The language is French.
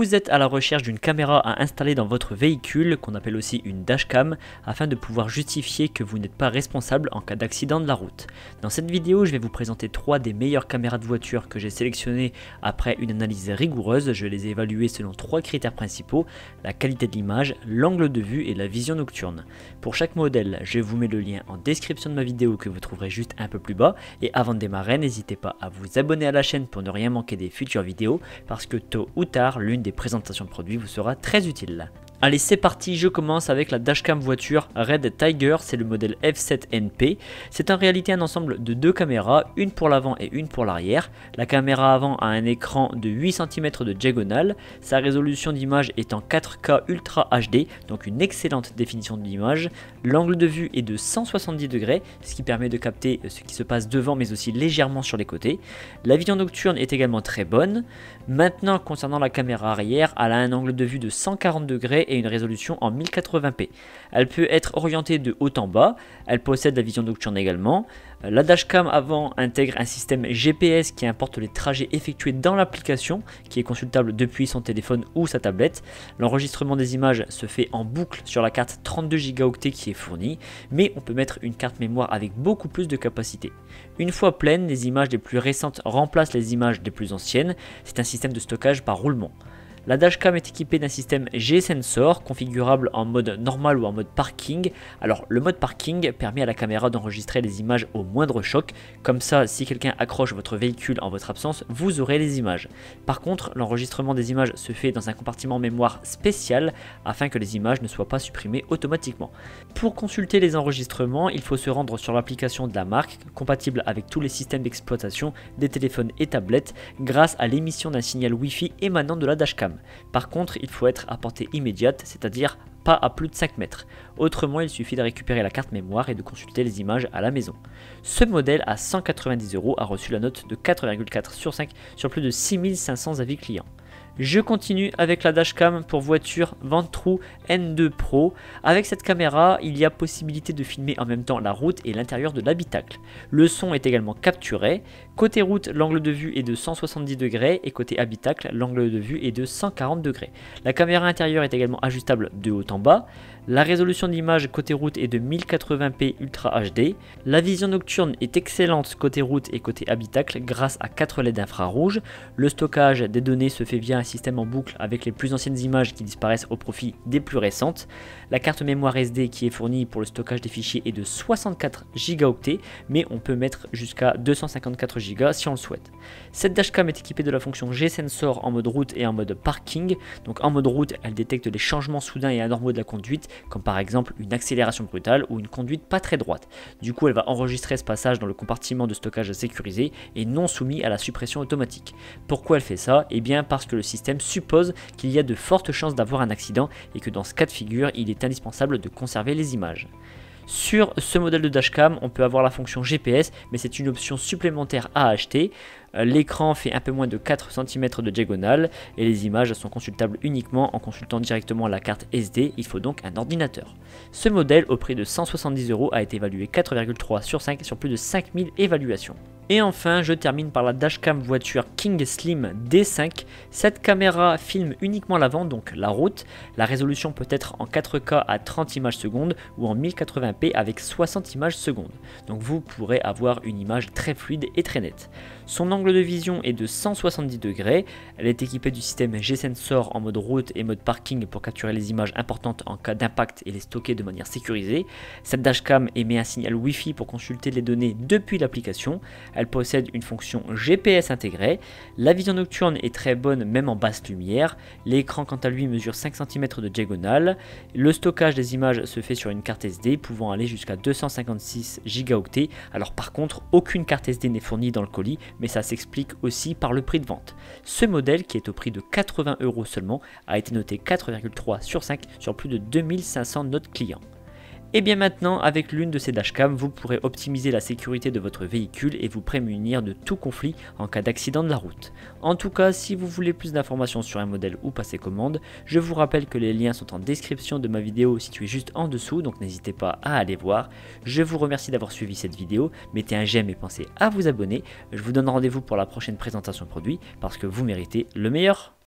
Vous êtes à la recherche d'une caméra à installer dans votre véhicule, qu'on appelle aussi une dashcam, afin de pouvoir justifier que vous n'êtes pas responsable en cas d'accident de la route. Dans cette vidéo, je vais vous présenter 3 des meilleures caméras de voiture que j'ai sélectionnées après une analyse rigoureuse. Je les ai évaluées selon 3 critères principaux: la qualité de l'image, l'angle de vue et la vision nocturne. Pour chaque modèle, je vous mets le lien en description de ma vidéo que vous trouverez juste un peu plus bas. Et avant de démarrer, n'hésitez pas à vous abonner à la chaîne pour ne rien manquer des futures vidéos, parce que tôt ou tard, l'une des présentations de produits vous sera très utile. Allez, c'est parti, je commence avec la dashcam voiture Red Tiger, c'est le modèle F7NP. C'est en réalité un ensemble de 2 caméras, une pour l'avant et une pour l'arrière. La caméra avant a un écran de 8 cm de diagonale, sa résolution d'image est en 4K Ultra HD, donc une excellente définition de l'image. L'angle de vue est de 170 degrés, ce qui permet de capter ce qui se passe devant mais aussi légèrement sur les côtés. La vision nocturne est également très bonne. Maintenant, concernant la caméra arrière, elle a un angle de vue de 140 degrés et une résolution en 1080p. Elle peut être orientée de haut en bas, elle possède la vision nocturne également. La dashcam avant intègre un système GPS qui importe les trajets effectués dans l'application, qui est consultable depuis son téléphone ou sa tablette. L'enregistrement des images se fait en boucle sur la carte 32 Go qui est fournie, mais on peut mettre une carte mémoire avec beaucoup plus de capacité. Une fois pleine, les images les plus récentes remplacent les images des plus anciennes. C'est un système de stockage par roulement. La dashcam est équipée d'un système G-Sensor configurable en mode normal ou en mode parking. Alors le mode parking permet à la caméra d'enregistrer les images au moindre choc, comme ça si quelqu'un accroche votre véhicule en votre absence, vous aurez les images. Par contre, l'enregistrement des images se fait dans un compartiment mémoire spécial afin que les images ne soient pas supprimées automatiquement. Pour consulter les enregistrements, il faut se rendre sur l'application de la marque, compatible avec tous les systèmes d'exploitation des téléphones et tablettes, grâce à l'émission d'un signal Wi-Fi émanant de la dashcam. Par contre, il faut être à portée immédiate, c'est-à-dire pas à plus de 5 mètres. Autrement, il suffit de récupérer la carte mémoire et de consulter les images à la maison. Ce modèle à 190 € a reçu la note de 4,4 sur 5 sur plus de 6500 avis clients. Je continue avec la dashcam pour voiture Vantrue N2 Pro. Avec cette caméra, il y a possibilité de filmer en même temps la route et l'intérieur de l'habitacle. Le son est également capturé. Côté route, l'angle de vue est de 170 degrés et côté habitacle, l'angle de vue est de 140 degrés. La caméra intérieure est également ajustable de haut en bas. La résolution de l'image côté route est de 1080p Ultra HD. La vision nocturne est excellente côté route et côté habitacle grâce à 4 LED infrarouges. Le stockage des données se fait via un système en boucle avec les plus anciennes images qui disparaissent au profit des plus récentes. La carte mémoire SD qui est fournie pour le stockage des fichiers est de 64 Go, mais on peut mettre jusqu'à 254 Go si on le souhaite. Cette dashcam est équipée de la fonction G-Sensor en mode route et en mode parking. Donc en mode route, elle détecte les changements soudains et anormaux de la conduite, comme par exemple une accélération brutale ou une conduite pas très droite. Du coup, elle va enregistrer ce passage dans le compartiment de stockage sécurisé et non soumis à la suppression automatique. Pourquoi elle fait ça? Eh bien parce que le système suppose qu'il y a de fortes chances d'avoir un accident et que dans ce cas de figure, il est indispensable de conserver les images. Sur ce modèle de dashcam, on peut avoir la fonction GPS, mais c'est une option supplémentaire à acheter. L'écran fait un peu moins de 4 cm de diagonale et les images sont consultables uniquement en consultant directement la carte SD, il faut donc un ordinateur. Ce modèle au prix de 170 € a été évalué 4,3 sur 5 sur plus de 5000 évaluations. Et enfin, je termine par la dashcam voiture King Slim D5. Cette caméra filme uniquement l'avant, donc la route. La résolution peut être en 4K à 30 images secondes ou en 1080p avec 60 images secondes. Donc vous pourrez avoir une image très fluide et très nette. Son angle de vision est de 170 degrés. Elle est équipée du système G-Sensor en mode route et mode parking pour capturer les images importantes en cas d'impact et les stocker de manière sécurisée. Cette dashcam émet un signal Wi-Fi pour consulter les données depuis l'application. Elle possède une fonction GPS intégrée. La vision nocturne est très bonne même en basse lumière. L'écran quant à lui mesure 5 cm de diagonale. Le stockage des images se fait sur une carte SD pouvant aller jusqu'à 256 Go. Alors par contre, aucune carte SD n'est fournie dans le colis, mais ça s'explique aussi par le prix de vente. Ce modèle, qui est au prix de 80 € seulement, a été noté 4,3 sur 5 sur plus de 2500 notes clients. Et bien maintenant, avec l'une de ces dashcams, vous pourrez optimiser la sécurité de votre véhicule et vous prémunir de tout conflit en cas d'accident de la route. En tout cas, si vous voulez plus d'informations sur un modèle ou passer commande, je vous rappelle que les liens sont en description de ma vidéo située juste en dessous, donc n'hésitez pas à aller voir. Je vous remercie d'avoir suivi cette vidéo, mettez un j'aime et pensez à vous abonner. Je vous donne rendez-vous pour la prochaine présentation produit parce que vous méritez le meilleur.